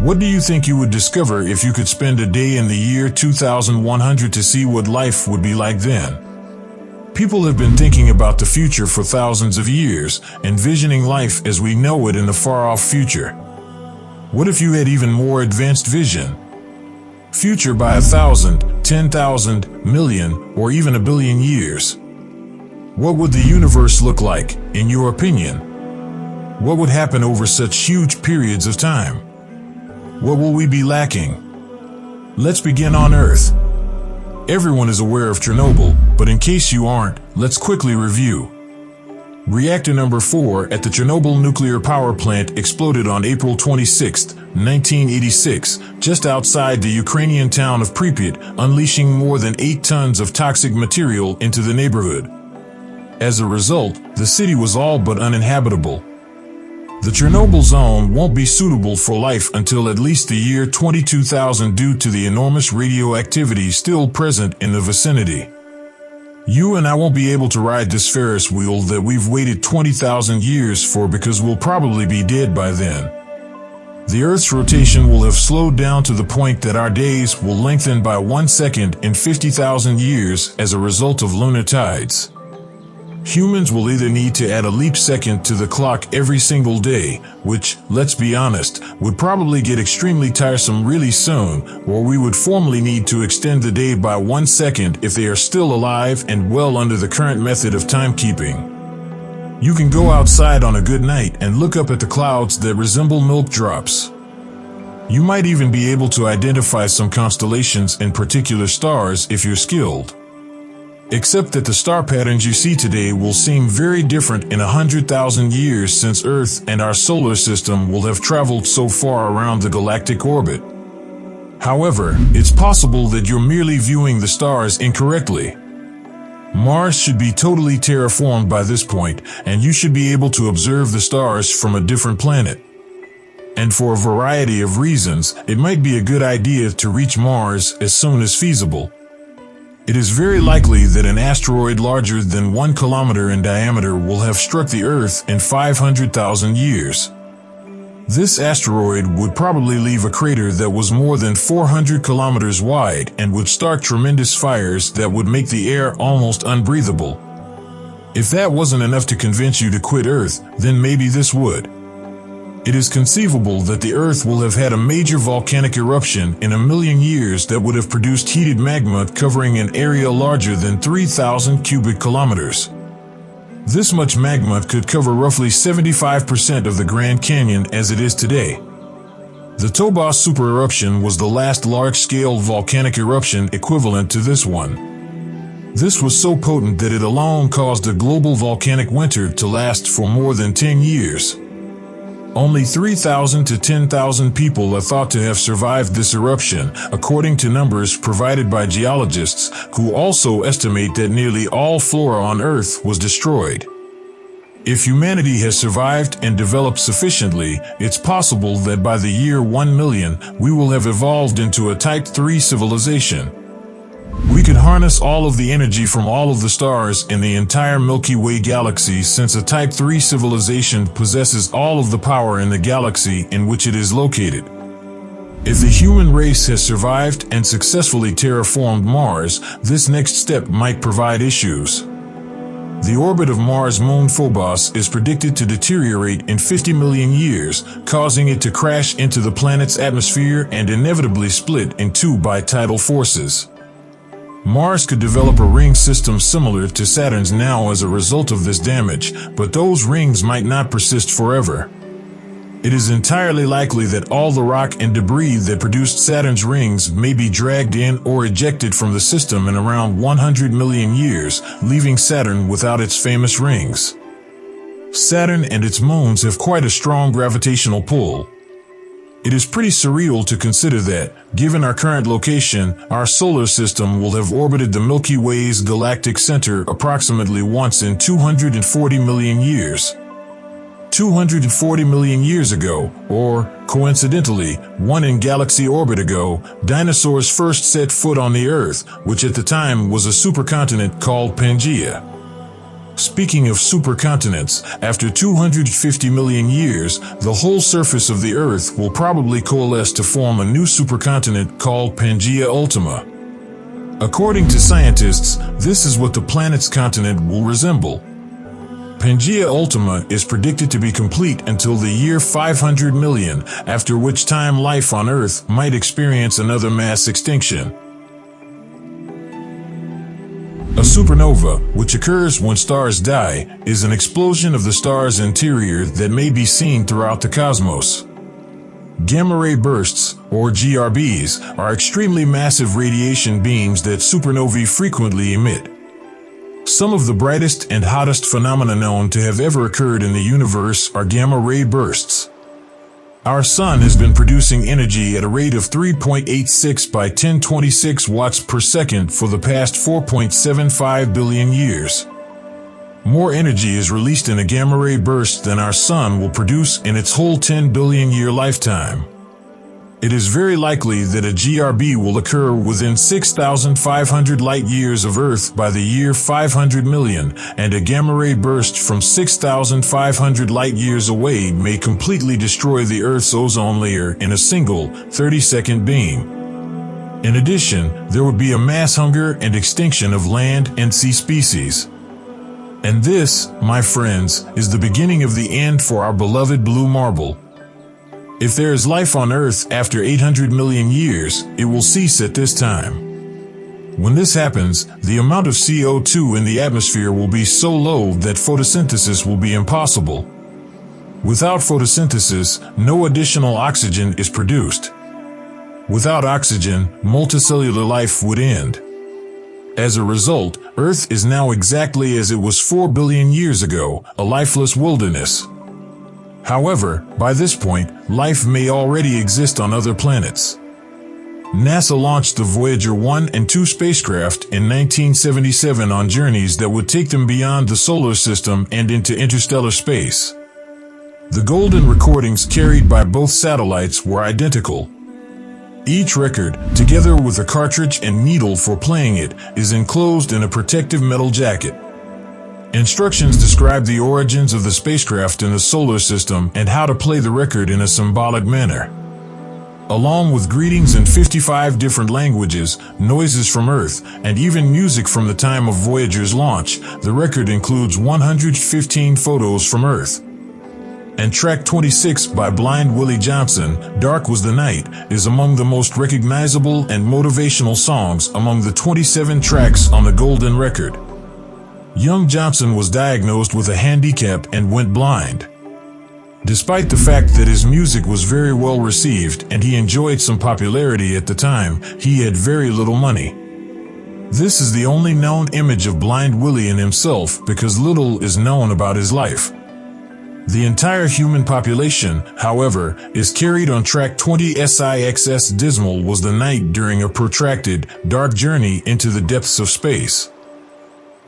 What do you think you would discover if you could spend a day in the year 2100 to see what life would be like then? People have been thinking about the future for thousands of years, envisioning life as we know it in the far-off future. What if you had even more advanced vision? Future by 1,000, 10,000, million, or even a billion years. What would the universe look like, in your opinion? What would happen over such huge periods of time? What will we be lacking? Let's begin on Earth. Everyone is aware of Chernobyl, but in case you aren't, let's quickly review. Reactor number 4 at the Chernobyl nuclear power plant exploded on April 26, 1986, just outside the Ukrainian town of Pripyat, unleashing more than 8 tons of toxic material into the neighborhood. As a result, the city was all but uninhabitable. The Chernobyl zone won't be suitable for life until at least the year 22,000 due to the enormous radioactivity still present in the vicinity. You and I won't be able to ride this Ferris wheel that we've waited 20,000 years for because we'll probably be dead by then. The Earth's rotation will have slowed down to the point that our days will lengthen by 1 second in 50,000 years as a result of lunar tides. Humans will either need to add a leap second to the clock every single day, which, let's be honest, would probably get extremely tiresome really soon, or we would formally need to extend the day by 1 second if they are still alive and well under the current method of timekeeping. You can go outside on a good night and look up at the clouds that resemble milk drops. You might even be able to identify some constellations and particular stars if you're skilled. Except that the star patterns you see today will seem very different in 100,000 years since Earth and our solar system will have traveled so far around the galactic orbit. However, it's possible that you're merely viewing the stars incorrectly. Mars should be totally terraformed by this point, and you should be able to observe the stars from a different planet. And for a variety of reasons, it might be a good idea to reach Mars as soon as feasible. It is very likely that an asteroid larger than 1 kilometer in diameter will have struck the Earth in 500,000 years. This asteroid would probably leave a crater that was more than 400 kilometers wide and would start tremendous fires that would make the air almost unbreathable. If that wasn't enough to convince you to quit Earth, then maybe this would. It is conceivable that the Earth will have had a major volcanic eruption in 1,000,000 years that would have produced heated magma covering an area larger than 3,000 cubic kilometers. This much magma could cover roughly 75% of the Grand Canyon as it is today. The Toba supereruption was the last large-scale volcanic eruption equivalent to this one. This was so potent that it alone caused a global volcanic winter to last for more than 10 years. Only 3,000 to 10,000 people are thought to have survived this eruption, according to numbers provided by geologists, who also estimate that nearly all flora on Earth was destroyed. If humanity has survived and developed sufficiently, it's possible that by the year 1 million, we will have evolved into a Type 3 civilization. We could harness all of the energy from all of the stars in the entire Milky Way galaxy, since a Type 3 civilization possesses all of the power in the galaxy in which it is located. If the human race has survived and successfully terraformed Mars, this next step might provide issues. The orbit of Mars' moon Phobos is predicted to deteriorate in 50 million years, causing it to crash into the planet's atmosphere and inevitably split in two by tidal forces. Mars could develop a ring system similar to Saturn's now as a result of this damage, but those rings might not persist forever. It is entirely likely that all the rock and debris that produced Saturn's rings may be dragged in or ejected from the system in around 100 million years, leaving Saturn without its famous rings. Saturn and its moons have quite a strong gravitational pull. It is pretty surreal to consider that, given our current location, our solar system will have orbited the Milky Way's galactic center approximately once in 240 million years. 240 million years ago, or, coincidentally, one in-galaxy orbit ago, dinosaurs first set foot on the Earth, which at the time was a supercontinent called Pangaea. Speaking of supercontinents, after 250 million years, the whole surface of the Earth will probably coalesce to form a new supercontinent called Pangaea Ultima. According to scientists, this is what the planet's continent will resemble. Pangaea Ultima is predicted to be complete until the year 500 million, after which time life on Earth might experience another mass extinction. A supernova, which occurs when stars die, is an explosion of the star's interior that may be seen throughout the cosmos. Gamma-ray bursts, or GRBs, are extremely massive radiation beams that supernovae frequently emit. Some of the brightest and hottest phenomena known to have ever occurred in the universe are gamma-ray bursts. Our sun has been producing energy at a rate of 3.86 by 1026 watts per second for the past 4.75 billion years. More energy is released in a gamma-ray burst than our sun will produce in its whole 10 billion year lifetime. It is very likely that a GRB will occur within 6,500 light-years of Earth by the year 500 million, and a gamma-ray burst from 6,500 light-years away may completely destroy the Earth's ozone layer in a single 30-second beam. In addition, there would be a mass hunger and extinction of land and sea species. And this, my friends, is the beginning of the end for our beloved blue marble. If there is life on Earth after 800 million years, it will cease at this time. When this happens, the amount of CO2 in the atmosphere will be so low that photosynthesis will be impossible. Without photosynthesis, no additional oxygen is produced. Without oxygen, multicellular life would end. As a result, Earth is now exactly as it was 4 billion years ago, a lifeless wilderness. However, by this point, life may already exist on other planets. NASA launched the Voyager 1 and 2 spacecraft in 1977 on journeys that would take them beyond the solar system and into interstellar space. The golden recordings carried by both satellites were identical. Each record, together with a cartridge and needle for playing it, is enclosed in a protective metal jacket. Instructions describe the origins of the spacecraft in the solar system and how to play the record in a symbolic manner. Along with greetings in 55 different languages, noises from Earth, and even music from the time of Voyager's launch, the record includes 115 photos from Earth. And track 26 by Blind Willie Johnson, Dark Was the Night, is among the most recognizable and motivational songs among the 27 tracks on the golden record. Young Johnson was diagnosed with a handicap and went blind. Despite the fact that his music was very well received and he enjoyed some popularity at the time, he had very little money. This is the only known image of Blind Willie and himself because little is known about his life. The entire human population, however, is carried on track 20. SIXS Dismal was the night during a protracted, dark journey into the depths of space.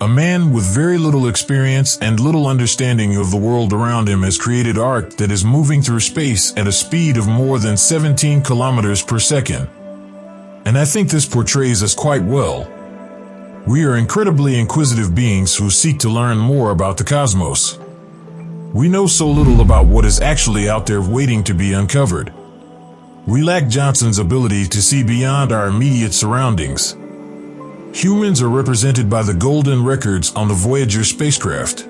A man with very little experience and little understanding of the world around him has created art that is moving through space at a speed of more than 17 kilometers per second. And I think this portrays us quite well. We are incredibly inquisitive beings who seek to learn more about the cosmos. We know so little about what is actually out there waiting to be uncovered. We lack Johnson's ability to see beyond our immediate surroundings. Humans are represented by the golden records on the Voyager spacecraft.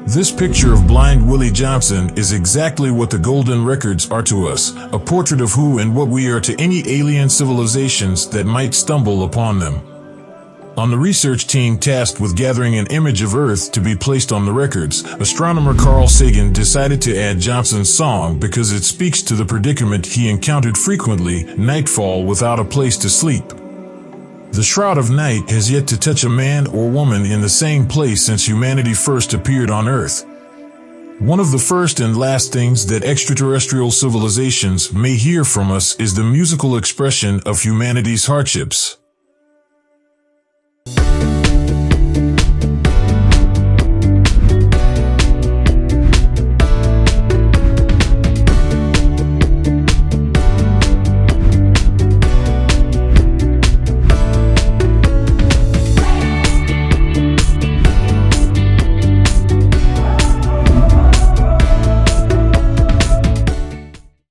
This picture of Blind Willie Johnson is exactly what the golden records are to us, a portrait of who and what we are to any alien civilizations that might stumble upon them. On the research team tasked with gathering an image of Earth to be placed on the records, astronomer Carl Sagan decided to add Johnson's song because it speaks to the predicament he encountered frequently: nightfall without a place to sleep. The shroud of night has yet to touch a man or woman in the same place since humanity first appeared on Earth. One of the first and last things that extraterrestrial civilizations may hear from us is the musical expression of humanity's hardships.